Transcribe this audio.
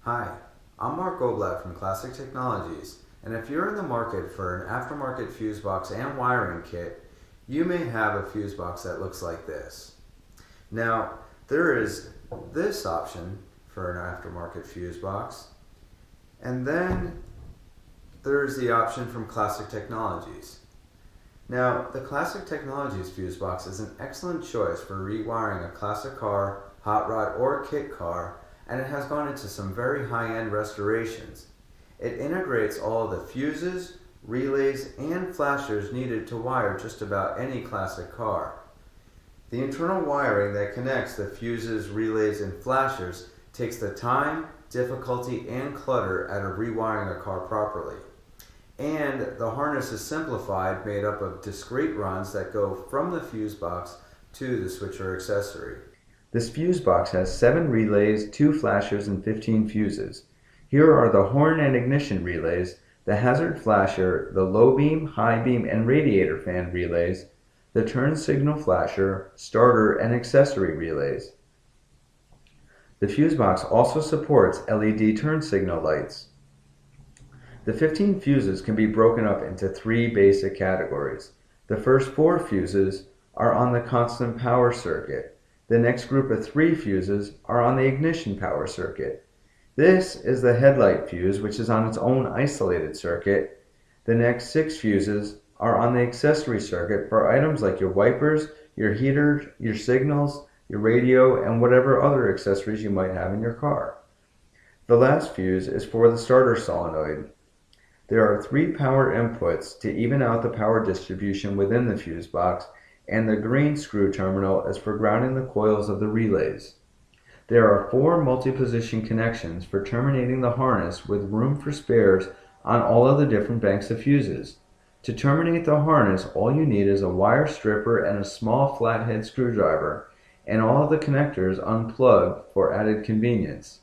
Hi, I'm Mark Goblat from Classic Technologies, and if you're in the market for an aftermarket fuse box and wiring kit, you may have a fuse box that looks like this. Now, there is this option for an aftermarket fuse box, and then there's the option from Classic Technologies. Now, the Classic Technologies fuse box is an excellent choice for rewiring a classic car, hot rod, or kit car, and it has gone into some very high-end restorations. It integrates all of the fuses, relays, and flashers needed to wire just about any classic car. The internal wiring that connects the fuses, relays, and flashers takes the time, difficulty, and clutter out of rewiring a car properly. And the harness is simplified, made up of discrete runs that go from the fuse box to the switcher accessory. This fuse box has 7 relays, 2 flashers, and 15 fuses. Here are the horn and ignition relays, the hazard flasher, the low beam, high beam, and radiator fan relays, the turn signal flasher, starter, and accessory relays. The fuse box also supports LED turn signal lights. The 15 fuses can be broken up into 3 basic categories. The first 4 fuses are on the constant power circuit. The next group of 3 fuses are on the ignition power circuit. This is the headlight fuse, which is on its own isolated circuit. The next 6 fuses are on the accessory circuit for items like your wipers, your heaters, your signals, your radio, and whatever other accessories you might have in your car. The last fuse is for the starter solenoid. There are 3 power inputs to even out the power distribution within the fuse box, and the green screw terminal is for grounding the coils of the relays. There are 4 multi-position connections for terminating the harness with room for spares on all of the different banks of fuses. To terminate the harness, all you need is a wire stripper and a small flathead screwdriver, and all of the connectors unplugged for added convenience.